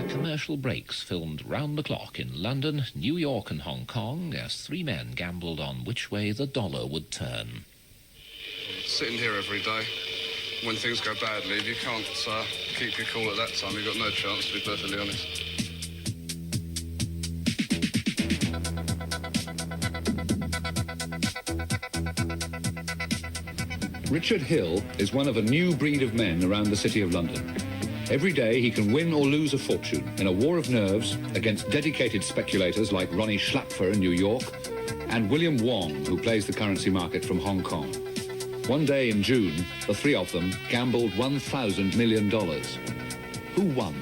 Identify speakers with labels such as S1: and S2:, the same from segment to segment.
S1: commercial breaks filmed round the clock in London, New York and Hong Kong as three men gambled on which way the dollar would turn.
S2: Sitting here every day, when things go badly, if you can't keep your cool at that time, you've got no chance, to be perfectly honest.
S3: Richard Hill is one of a new breed of men around the City of London. Every day he can win or lose a fortune in a war of nerves against dedicated speculators like Ronnie Schlapfer in New York and William Wong, who plays the currency market from Hong Kong. One day in June, the three of them gambled $1,000 million. Who won?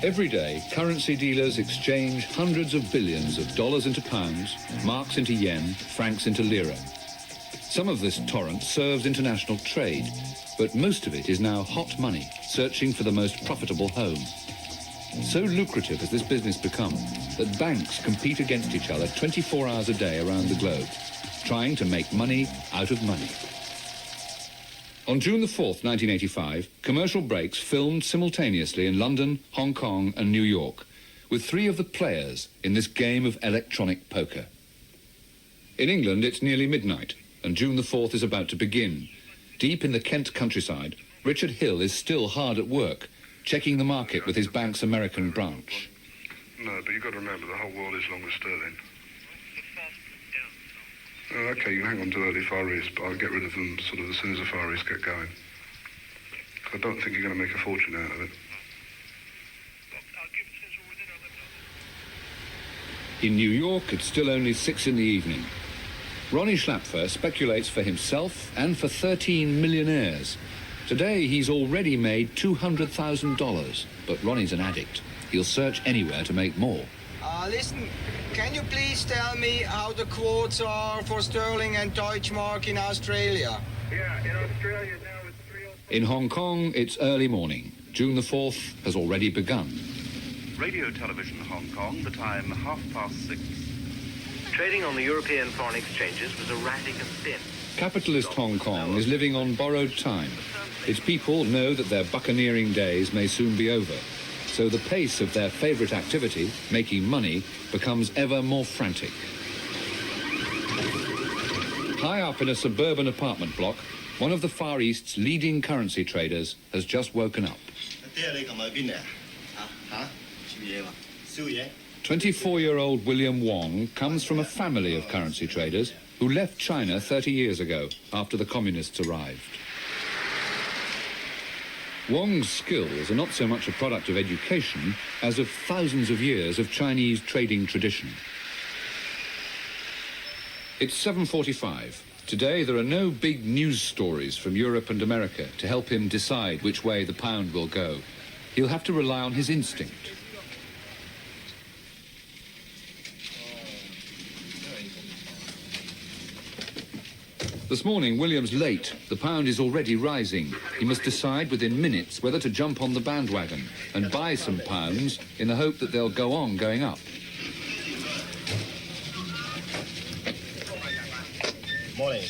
S3: Every day, currency dealers exchange hundreds of billions of dollars into pounds, marks into yen, francs into lira. Some of this torrent serves international trade, but most of it is now hot money, searching for the most profitable home. So lucrative has this business become that banks compete against each other 24 hours a day around the globe, trying to make money out of money. On June the 4th, 1985, commercial breaks filmed simultaneously in London, Hong Kong and New York, with three of the players in this game of electronic poker. In England, it's nearly midnight, and June the 4th is about to begin. Deep in the Kent countryside, Richard Hill is still hard at work, checking the market with his bank's American branch.
S2: No, but you've got to remember, the whole world is long as sterling. OK, you can hang on to early Far East, but I'll get rid of them sort of as soon as the Far East get going. I don't think you're going to make a fortune out of it.
S3: In New York, it's still only 6 in the evening. Ronnie Schlapfer speculates for himself and for 13 millionaires. Today, he's already made $200,000, but Ronnie's an addict. He'll search anywhere to make more.
S4: Listen, can you please tell me how the quotes are for sterling and Deutschmark in Australia?
S5: Yeah, in Australia now it's 3:00.
S3: In Hong Kong, it's early morning. June the 4th has already begun.
S6: Radio Television Hong Kong, the time 6:30.
S7: Trading on the European foreign exchanges was erratic and thin.
S3: Capitalist Hong Kong is living on borrowed time. Its people know that their buccaneering days may soon be over. So the pace of their favourite activity, making money, becomes ever more frantic. High up in a suburban apartment block, one of the Far East's leading currency traders has just woken up. 24-year-old William Wong comes from a family of currency traders who left China 30 years ago after the communists arrived. Wong's skills are not so much a product of education as of thousands of years of Chinese trading tradition. It's 7:45. Today there are no big news stories from Europe and America to help him decide which way the pound will go. He'll have to rely on his instinct. This morning, William's late. The pound is already rising. He must decide within minutes whether to jump on the bandwagon and buy some pounds in the hope that they'll go on going up.
S5: Morning.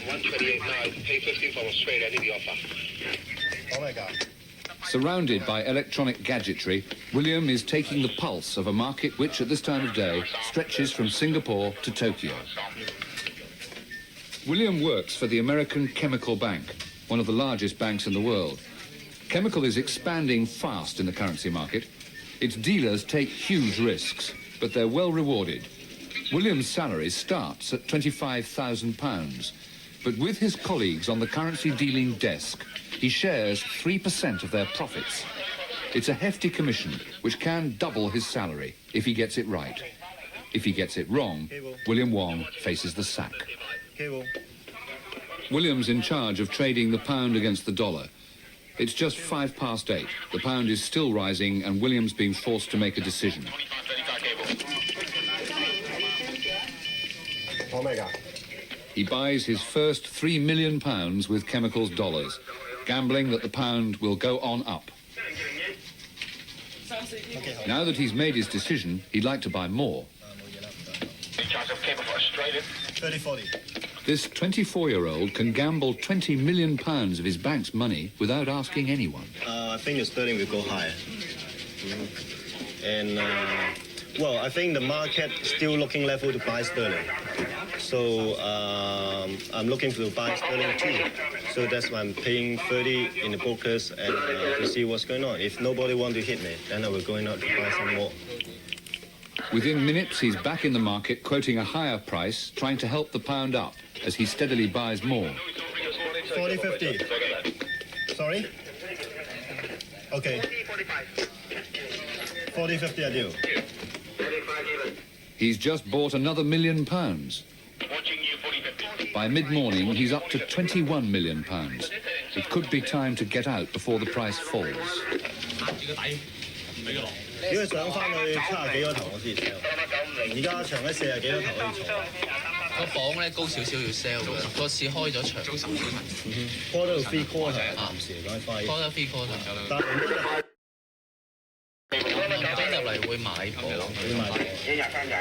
S8: 128 now. Pay 15 from Australia. I need the offer.
S5: Oh my God.
S3: Surrounded by electronic gadgetry, William is taking the pulse of a market which, at this time of day, stretches from Singapore to Tokyo. William works for the American Chemical Bank, one of the largest banks in the world. Chemical is expanding fast in the currency market. Its dealers take huge risks, but they're well rewarded. William's salary starts at £25,000, but with his colleagues on the currency dealing desk, he shares 3% of their profits. It's a hefty commission, which can double his salary if he gets it right. If he gets it wrong, William Wong faces the sack. William's in charge of trading the pound against the dollar. It's just 8:05. The pound is still rising, and William's being forced to make a decision.
S5: Omega.
S3: He buys his first £3 million with Chemical's dollars, gambling that the pound will go on up. Now that he's made his decision, he'd like to buy more.
S5: Australian. 30-40.
S3: This 24-year-old can gamble £20 million of his bank's money without asking anyone.
S5: I think the sterling will go higher. And, well, I think the market still looking level to buy sterling. So I'm looking to buy sterling too. So that's why I'm paying 30 in the brokers and to see what's going on. If nobody want to hit me, then I will go out to buy some more.
S3: Within minutes, he's back in the market, quoting a higher price, trying to help the pound up as he steadily buys more.
S5: 40-50. Sorry? Okay. 40-50 I do.
S3: He's just bought another £1 million. By mid-morning, he's up to £21 million. It could be time to get out before the price falls.
S5: 如果上翻去70幾個頭我先 sell， 而家長喺40幾個頭可以坐。
S9: 個磅咧高少少要 sell 嘅，個市開咗場。
S5: call 到 3 quarter， 暫時嚟講快。
S9: call 得 3 quarter。但係邊入嚟會買磅，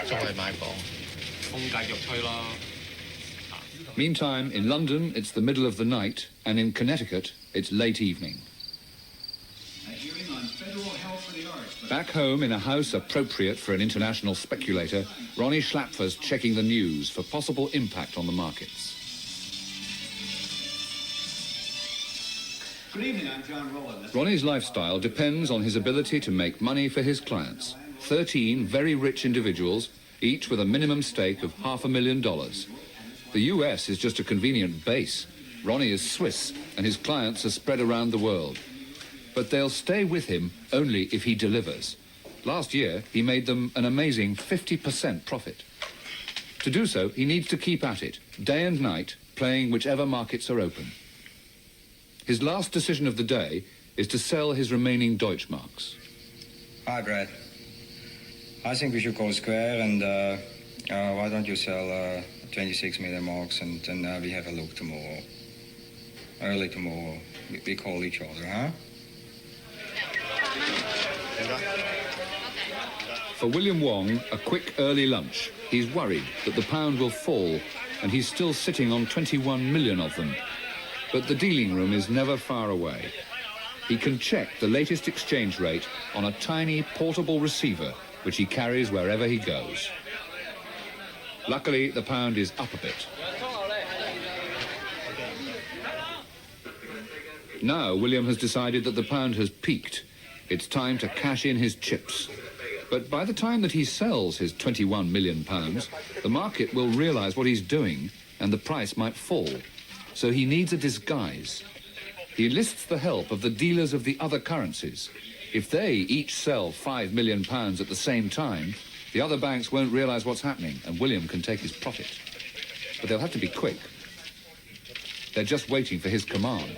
S9: 再買磅。風繼續吹啦。
S3: Meantime, in London, it's the middle of the night, and in Connecticut, it's late evening. Back home in a house appropriate for an international speculator, Ronnie Schlapfer's checking the news for possible impact on the markets.
S10: Good evening, I'm John Rowland.
S3: Ronnie's lifestyle depends on his ability to make money for his clients. 13 very rich individuals, each with a minimum stake of $500,000. The US is just a convenient base. Ronnie is Swiss, and his clients are spread around the world. But they'll stay with him only if he delivers. Last year, he made them an amazing 50% profit. To do so, he needs to keep at it, day and night, playing whichever markets are open. His last decision of the day is to sell his remaining Deutschmarks.
S11: Hi, Brad. I think we should go square, and why don't you sell 26 million marks, and then we have a look tomorrow. Early tomorrow, we call each other, huh?
S3: For William Wong, a quick early lunch. He's worried that the pound will fall, and he's still sitting on 21 million of them. But the dealing room is never far away. He can check the latest exchange rate on a tiny portable receiver, which he carries wherever he goes. Luckily, the pound is up a bit. Now, William has decided that the pound has peaked. It's time to cash in his chips. But by the time that he sells his £21 million, the market will realise what he's doing and the price might fall. So he needs a disguise. He enlists the help of the dealers of the other currencies. If they each sell £5 million at the same time, the other banks won't realise what's happening and William can take his profit. But they'll have to be quick. They're just waiting for his command.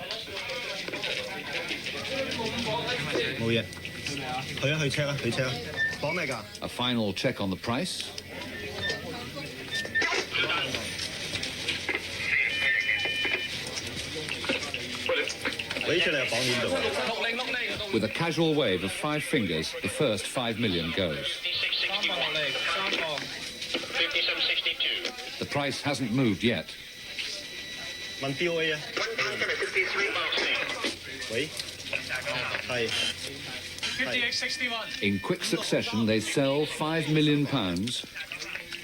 S3: A final check on the price. With a casual wave of 5 fingers, the first 5 million goes. The price hasn't moved yet. In quick succession, they sell £5 million,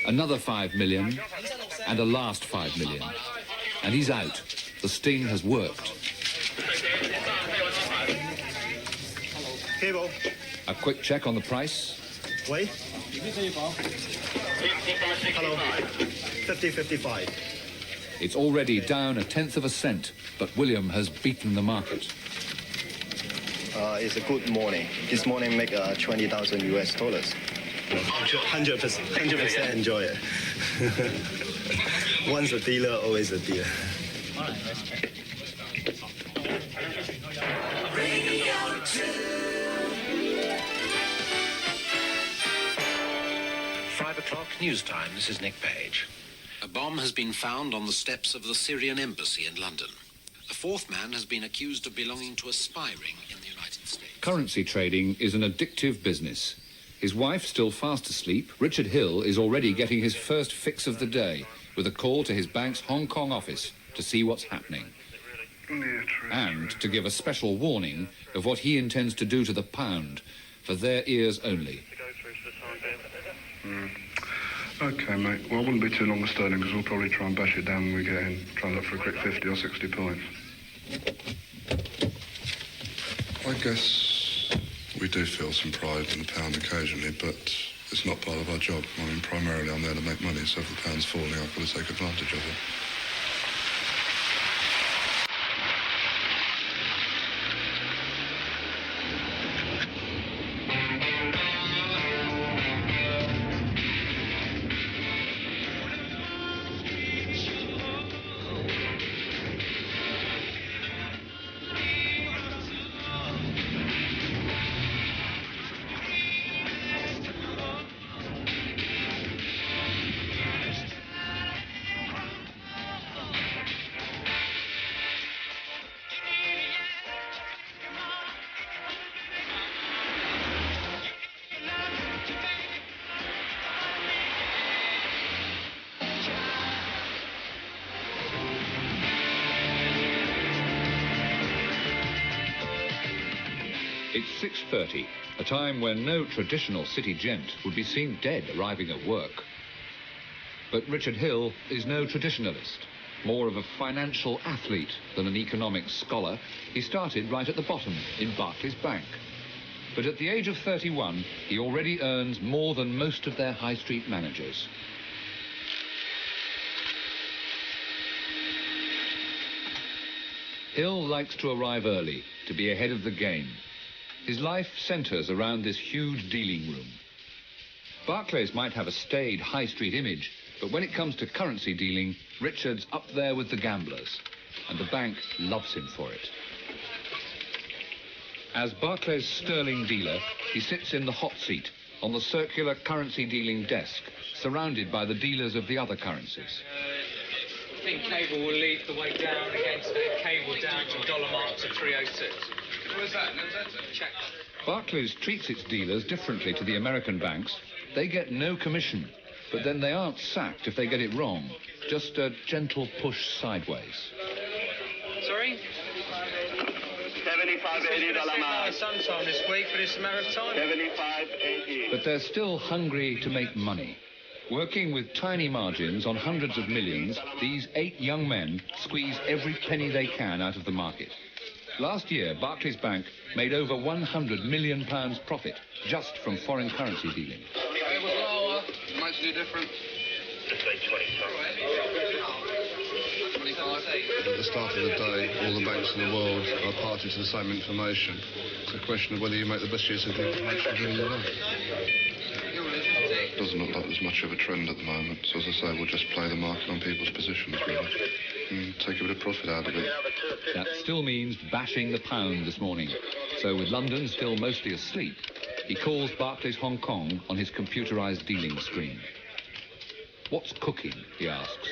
S3: another 5 million, and a last 5 million. And he's out. The sting has worked. A quick check on the price.
S5: Wait. Hello. 50-55.
S3: It's already down 1/10 of a cent, but William has beaten the market.
S5: It's a good morning. This morning make $20,000 US. 100% enjoy it. Once a dealer, always a dealer.
S1: Radio 2. 5 o'clock news time. This is Nick Page. A bomb has been found on the steps of the Syrian embassy in London. A 4th man has been accused of belonging to a spy ring in the United States.
S3: Currency trading is an addictive business. His wife still fast asleep, Richard Hill is already getting his first fix of the day with a call to his bank's Hong Kong office to see what's happening. And to give a special warning of what he intends to do to the pound, for their ears only.
S2: OK, mate. Well, I wouldn't be too long with sterling because we'll probably try and bash it down when we get in. Try and look for a quick 50 or 60 points. I guess we do feel some pride in the pound occasionally, but it's not part of our job. I mean, primarily I'm there to make money, so if the pound's falling, I've got to take advantage of it.
S3: It's 6:30, a time when no traditional city gent would be seen dead arriving at work. But Richard Hill is no traditionalist. More of a financial athlete than an economics scholar, he started right at the bottom in Barclays Bank. But at the age of 31, he already earns more than most of their high street managers. Hill likes to arrive early, to be ahead of the game. His life centres around this huge dealing room. Barclays might have a staid high street image, but when it comes to currency dealing, Richard's up there with the gamblers, and the bank loves him for it. As Barclays' sterling dealer, he sits in the hot seat on the circular currency dealing desk, surrounded by the dealers of the other currencies.
S10: I think cable will lead the way down against it. Cable down to dollar mark to 306. Where's that? Check.
S3: Barclays treats its dealers differently to the American banks. They get no commission, but then they aren't sacked if they get it wrong. Just a gentle push sideways.
S10: Sorry?
S8: 75.80 dollar mark.
S10: Sometime this week, but it's a matter of time.
S8: 75.80.
S3: But they're still hungry to make money. Working with tiny margins on hundreds of millions, these 8 young men squeeze every penny they can out of the market. Last year, Barclays Bank made over £100 million profit just from foreign currency dealing.
S2: It was lower. Makes any difference.
S8: Just like
S2: 25. At the start of the day, all the banks in the world are party to the same information. It's a question of whether you make the best use of the information given you know. It doesn't look like there's much of a trend at the moment, so as I say, we'll just play the market on people's positions, really, and take a bit of profit out of it.
S3: That still means bashing the pound this morning. So with London still mostly asleep, he calls Barclays Hong Kong on his computerized dealing screen. What's cooking, he asks.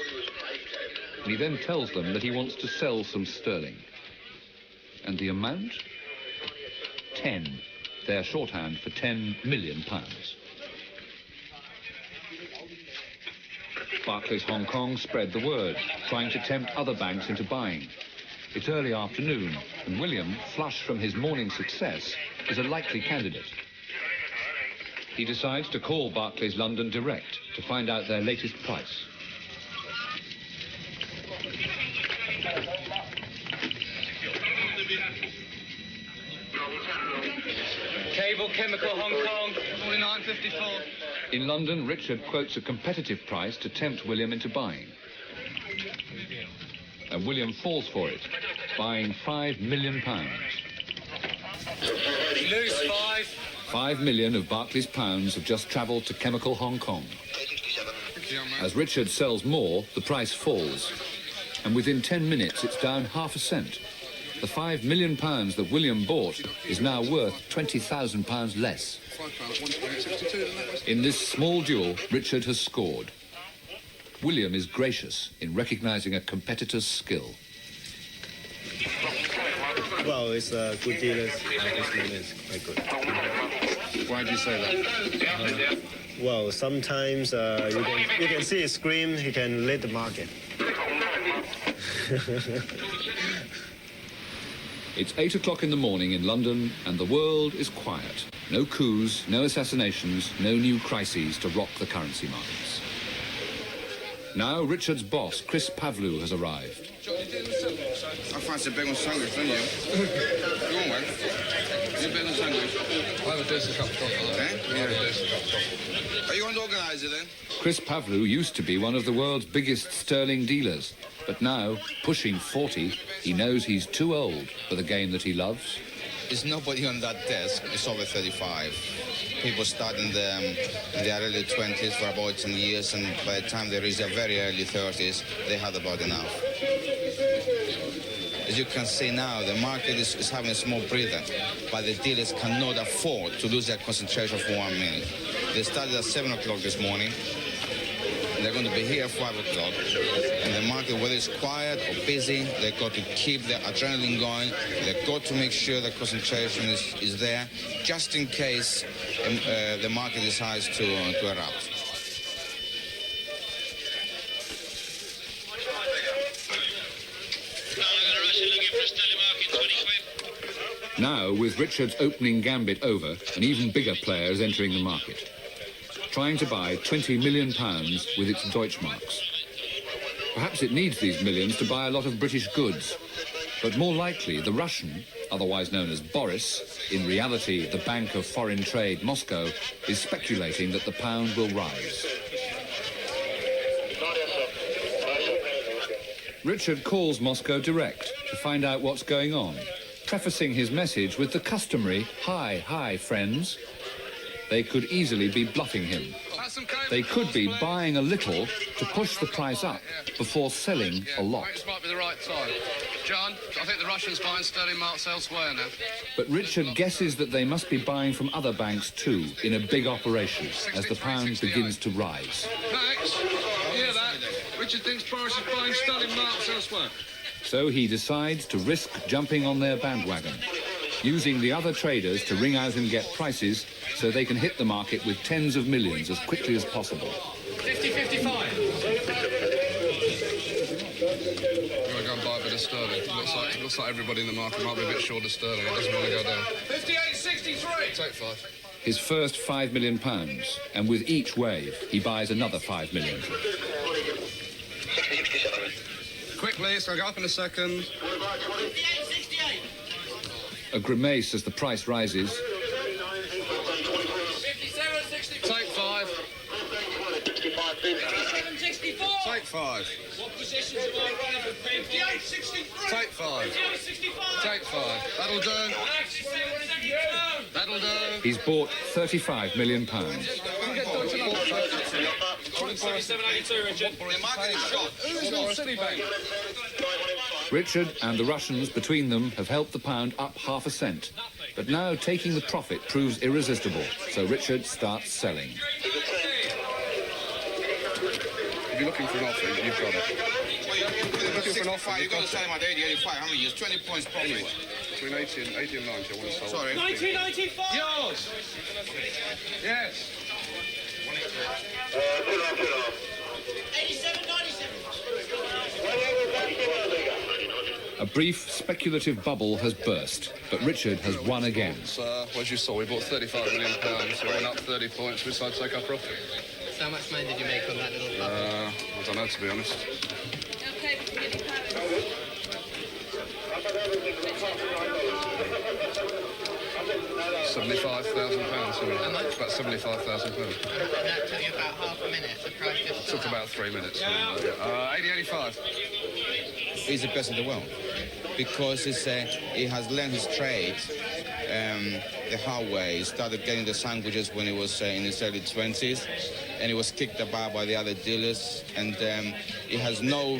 S3: And he then tells them that he wants to sell some sterling. And the amount? 10. Their shorthand for £10 million. Barclays Hong Kong spread the word, trying to tempt other banks into buying. It's early afternoon, and William, flush from his morning success, is a likely candidate. He decides to call Barclays London direct to find out their latest price.
S10: Cable, chemical, Hong Kong, 49.54.
S3: In London, Richard quotes a competitive price to tempt William into buying. And William falls for it, buying £5 million.
S10: Lose 5.
S3: 5 million of Barclays pounds have just travelled to chemical Hong Kong. As Richard sells more, the price falls. And within 10 minutes, it's down half a cent. The £5 million that William bought is now worth £20,000 less. In this small duel, Richard has scored. William is gracious in recognising a competitor's skill.
S5: Well, it's good dealers. This one is quite good.
S2: Why do you say that?
S5: Well, sometimes you can see his scream, he can lead the market.
S3: It's 8 o'clock in the morning in London and the world is quiet. No coups, no assassinations, no new crises to rock the currency markets. Now Richard's boss, Chris Pavlou, has arrived.
S2: I fancy a bacon sandwich, don't you? Go on, man. You bacon sandwich?
S9: I have a decent cup of chocolate.
S2: Eh? Yeah. Are you going to organise it then?
S3: Chris Pavlou used to be one of the world's biggest sterling dealers, but now, pushing 40, he knows he's too old for the game that he loves.
S12: There's nobody on that desk. It's over 35. People start in the early 20s for about 10 years, and by the time they reach their very early 30s, they had about enough. As you can see now, the market is having a small breather, but the dealers cannot afford to lose their concentration for 1 minute. They started at 7 o'clock this morning. They're going to be here at 5 o'clock. And the market, whether it's quiet or busy, they've got to keep their adrenaline going. They've got to make sure the concentration is there, just in case the market decides to erupt.
S3: Now, with Richard's opening gambit over, an even bigger player is entering the market, trying to buy £20 million with its Deutschmarks. Perhaps it needs these millions to buy a lot of British goods. But more likely, the Russian, otherwise known as Boris, in reality the Bank of Foreign Trade, Moscow, is speculating that the pound will rise. Richard calls Moscow direct to find out what's going on, prefacing his message with the customary, hi, friends. They could easily be bluffing him. They could be buying a little to push the price up before selling a lot.
S10: This might be the right time. John, I think the Russians buying sterling marks elsewhere now.
S3: But Richard guesses that they must be buying from other banks too, in a big operation, as the pound begins to rise.
S10: Thanks. Hear that? Richard thinks Boris is buying sterling marks elsewhere.
S3: So he decides to risk jumping on their bandwagon, using the other traders to ring out and get prices so they can hit the market with tens of millions as quickly as possible.
S10: 50-55. I'm going to go and buy a bit of sterling. Looks like everybody in the market might be a bit short of sterling. It doesn't want to go down. 58.63. Take 5.
S3: His first £5 million, and with each wave, he buys another £5 million.
S10: Quickly, it's going to go up in a second.
S7: 58.68.
S3: A grimace as the price rises.
S10: 57.64. Take 5.
S7: 57.64.
S10: Take 5.
S7: What positions am I running for? 58.63.
S10: Take 5.
S7: 58.65.
S10: Take 5. That'll do. That'll do.
S3: He's bought £35 million.
S7: 27.82, Richard.
S10: The market is short. Who's not Citibank?
S3: Richard and the Russians between them have helped the pound up ½ cent. But now taking the profit proves irresistible, so Richard starts selling.
S2: If you're looking for an offer, you've got it.
S12: Looking for an offer, you've got to sell him at 80, 85. How many years? 20 points probably.
S2: Between 80 and 90, I want to sell.
S12: Sorry.
S7: 1995.
S10: Yours. Yes.
S7: 87.97.
S3: A brief speculative bubble has burst, but Richard has won again.
S10: As you saw, we bought £35 million. We went up 30 points. We decided to take our profit.
S9: So how much money did you make on that little bubble?
S10: I don't know, to be honest.
S7: Okay, we can get it covered.
S10: £75,000.
S9: How much?
S10: About £75,000.
S9: And that took you about half a minute. The price just
S10: Took about 3 minutes. 80.85.
S12: He's the best in the world because he has learned his trade the hard way. He started getting the sandwiches when he was in his early 20s, and he was kicked about by the other dealers, and he has no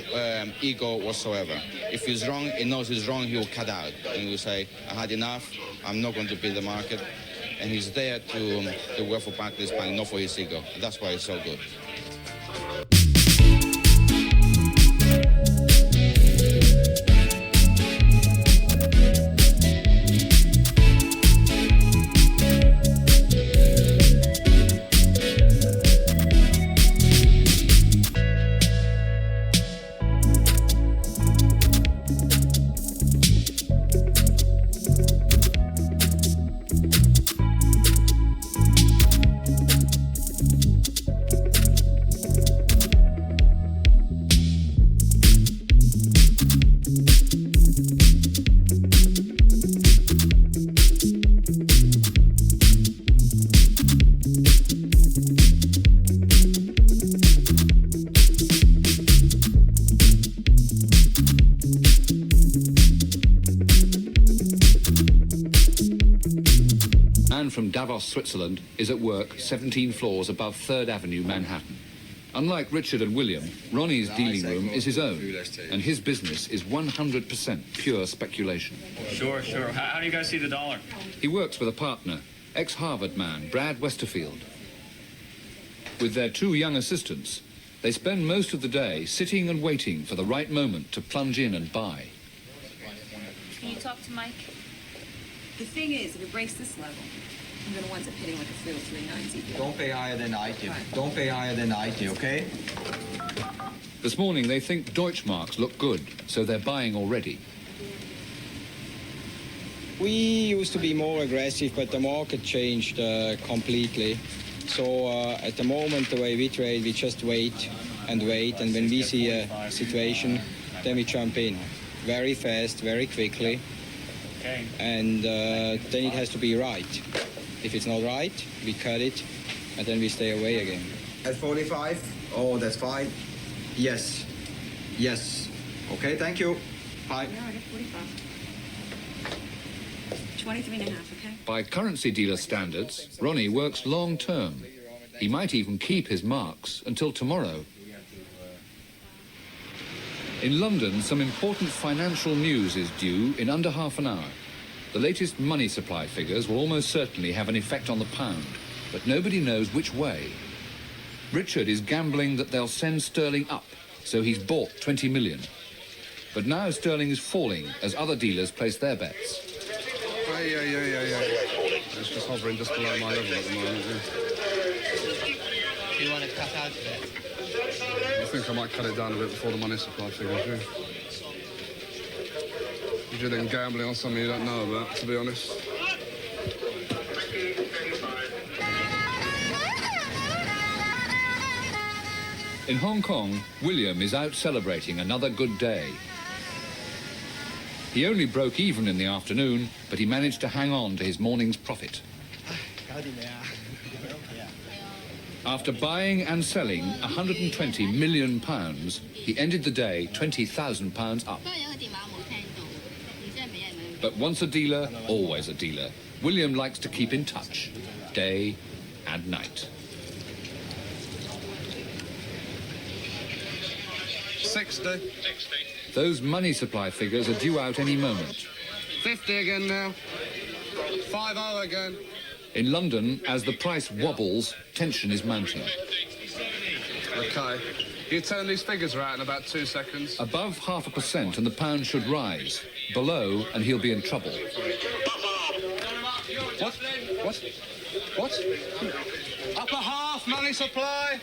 S12: ego whatsoever. If he's wrong, he knows he's wrong, he will cut out, and he will say, I had enough, I'm not going to beat the market, and he's there to work for Barclays Bank, not for his ego. That's why he's so good.
S3: from Davos, Switzerland, is at work 17 floors above 3rd Avenue, Manhattan. Unlike Richard and William, Ronnie's dealing room is his own, and his business is 100% pure speculation.
S13: Sure. How do you guys see the dollar?
S3: He works with a partner, ex-Harvard man, Brad Westerfield. With their 2 young assistants, they spend most of the day sitting and waiting for the right moment to plunge in and buy.
S14: Can you talk to Mike? The thing is, if it breaks this level, I'm going to wind up hitting like a 303.90.
S11: Don't pay higher than 90. Don't pay higher than 90, okay?
S3: This morning they think Deutschmarks look good, so they're buying already.
S11: We used to be more aggressive, but the market changed completely. So at the moment, the way we trade, we just wait, and when we see a situation, then we jump in. Very fast, very quickly.
S13: Okay.
S11: And then it has to be right. If it's not right, we cut it, and then we stay away again. At 45? Oh, that's fine. Yes. Okay, thank you. Bye.
S14: No, I got 45. 23.5, okay?
S3: By currency dealer standards, Ronnie works long term. He might even keep his marks until tomorrow. In London, some important financial news is due in under half an hour. The latest money supply figures will almost certainly have an effect on the pound, but nobody knows which way. Richard is gambling that they'll send sterling up, so he's bought 20 million. But now sterling is falling as other dealers place their bets.
S10: Yeah. It's just hovering just below my level at the moment, yeah.
S9: Do you want to cut out of it?
S10: I think I might cut it down a bit before the money supply figures, yeah. You're doing gambling on something you don't know about, to be honest.
S3: In Hong Kong, William is out celebrating another good day. He only broke even in the afternoon, but he managed to hang on to his morning's profit. After buying and selling £120 million, he ended the day £20,000 up. But once a dealer, always a dealer. William likes to keep in touch, day and night.
S10: 60.
S3: Those money supply figures are due out any moment.
S10: 50 again now. 50 again.
S3: In London, as the price wobbles, tension is mounting.
S10: Okay. You turn these figures around in about 2 seconds.
S3: Above 0.5% and the pound should rise. Below, and he'll be in trouble.
S10: What? Upper half money supply?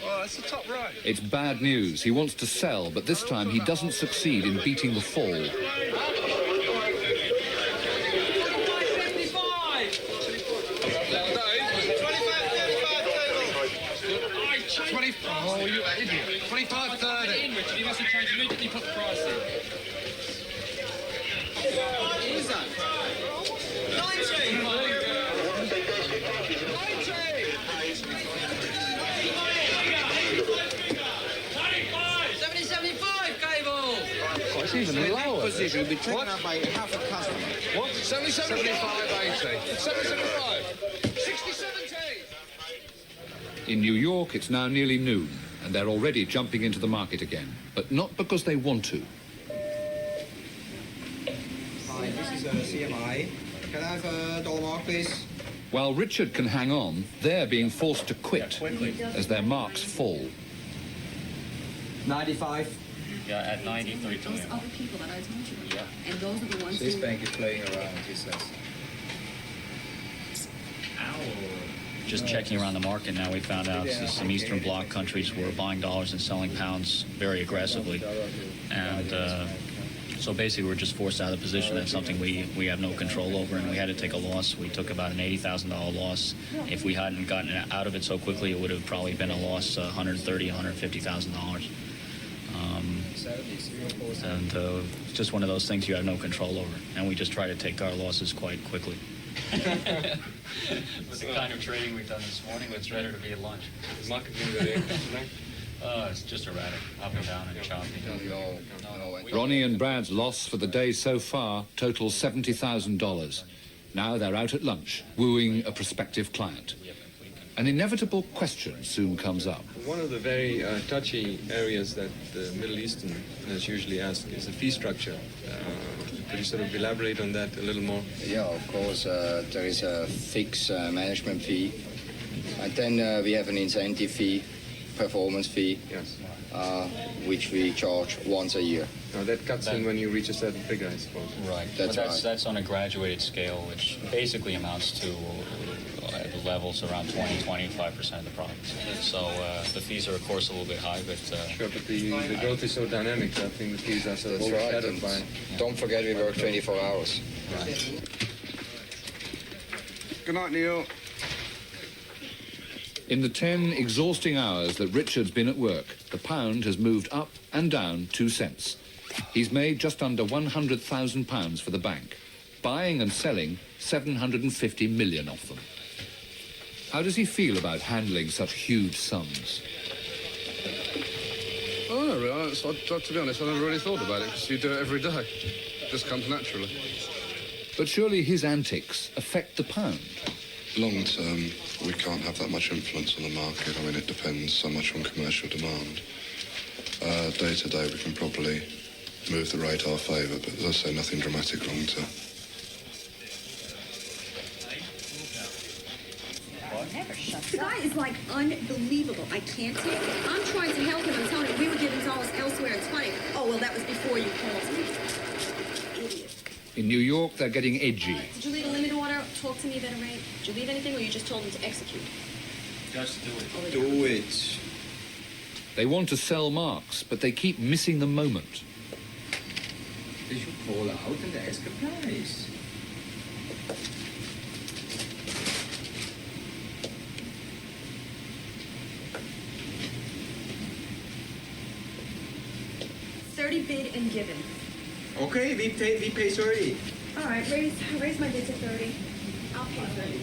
S10: Oh, that's the top right.
S3: It's bad news. He wants to sell, but this time he doesn't succeed in beating the fall.
S10: 25.30.
S13: You must have changed immediately, put the price in.
S4: Is that? 90!
S9: 70.75, cable!
S10: Oh, it's even lower.
S12: Position will be taken up by half a customer.
S10: What? 75, 80. 75. 60-70.
S3: In New York, it's now nearly noon, and they're already jumping into the market again, but not because they want to.
S11: Hi, this is CMI. Can I have a dollar mark, please?
S3: While Richard can hang on, they're being forced to quit as their marks fall.
S11: 95.
S13: Yeah, at 90, 32.
S14: Those other people that I told you about.
S13: Yeah.
S14: And those are the ones
S11: This
S14: who...
S11: bank is playing around, he says.
S13: Just checking around the market now, we found out some Eastern Bloc countries were buying dollars and selling pounds very aggressively. And so basically we're just forced out of the position. That's something we have no control over, and we had to take a loss. We took about an $80,000 loss. If we hadn't gotten out of it so quickly, it would have probably been a loss $130,000, $150,000. And it's just one of those things you have no control over, and we just try to take our losses quite quickly. With the kind of trading we've done this morning, it's ready to be at lunch. Is market moving today? It's just erratic, up and down and choppy.
S3: Ronnie and Brad's loss for the day so far totals $70,000. Now they're out at lunch, wooing a prospective client. An inevitable question soon comes up.
S15: One of the very touchy areas that the Middle Easterners usually ask is the fee structure. Could you sort of elaborate on that a little more?
S11: Yeah, of course, there is a fixed management fee. And then we have an incentive fee, performance fee,
S15: yes.
S11: Which we charge once a year.
S15: Now that cuts in when you reach a certain figure, I suppose.
S13: Right. That's on a graduated scale, which basically amounts to levels around 20-25% of the profits. So the fees are, of course, a little bit high, but...
S15: Sure, but the growth is so dynamic that I think the fees are sort of overshadowed by...
S11: Don't forget we work 24 hours.
S15: Right.
S2: Good night, Neil.
S3: In the 10 exhausting hours that Richard's been at work, the pound has moved up and down 2 cents. He's made just under £100,000 for the bank, buying and selling 750 million of them. How does he feel about handling such huge sums?
S2: Oh, no, really. To be honest, I never really thought about it, because you do it every day. It just comes naturally.
S3: But surely his antics affect the pound.
S2: Long term, we can't have that much influence on the market. I mean, it depends so much on commercial demand. Day to day, we can probably move the rate our favour, but as I say, nothing dramatic long term.
S14: The guy is like unbelievable. I can't take it. I'm trying to help him. I'm telling him we were giving dollars elsewhere. It's funny. Oh, well, that was before you called me. Idiot.
S3: In New York, they're getting edgy.
S14: Did you leave a limit order? Talk to me at a rate. Did you leave anything, or you just told him to execute?
S11: Just do it. Do it.
S3: They want to sell marks, but they keep missing the moment.
S11: They should call out and ask a price.
S14: $30 bid and given.
S11: Okay, we pay 30.
S14: All right, raise my bid to 30. I'll pay 30.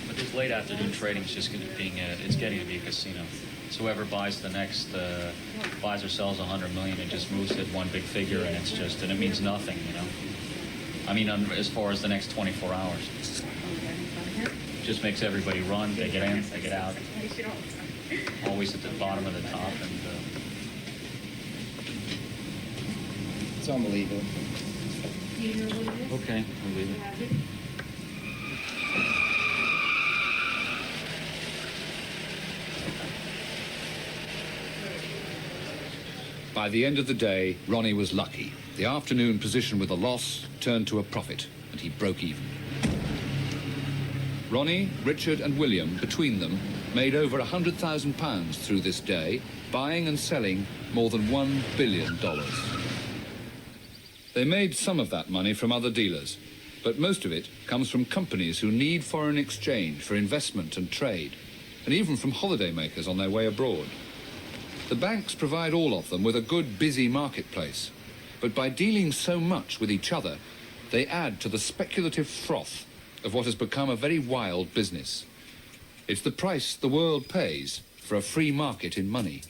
S13: But this late afternoon trading is just it's getting to be a casino. So whoever buys the next, buys or sells 100 million, it just moves it one big figure, and it means nothing, you know. I mean, as far as the next 24 hours. Just makes everybody run. They get in, they get out. Always at the bottom of the top, and.
S11: It's unbelievable.
S13: Okay, I'll leave it.
S3: By the end of the day, Ronnie was lucky. The afternoon position with a loss turned to a profit, and he broke even. Ronnie, Richard and William, between them, made over £100,000 through this day, buying and selling more than $1 billion. They made some of that money from other dealers, but most of it comes from companies who need foreign exchange for investment and trade, and even from holidaymakers on their way abroad. The banks provide all of them with a good, busy marketplace, but by dealing so much with each other, they add to the speculative froth of what has become a very wild business. It's the price the world pays for a free market in money.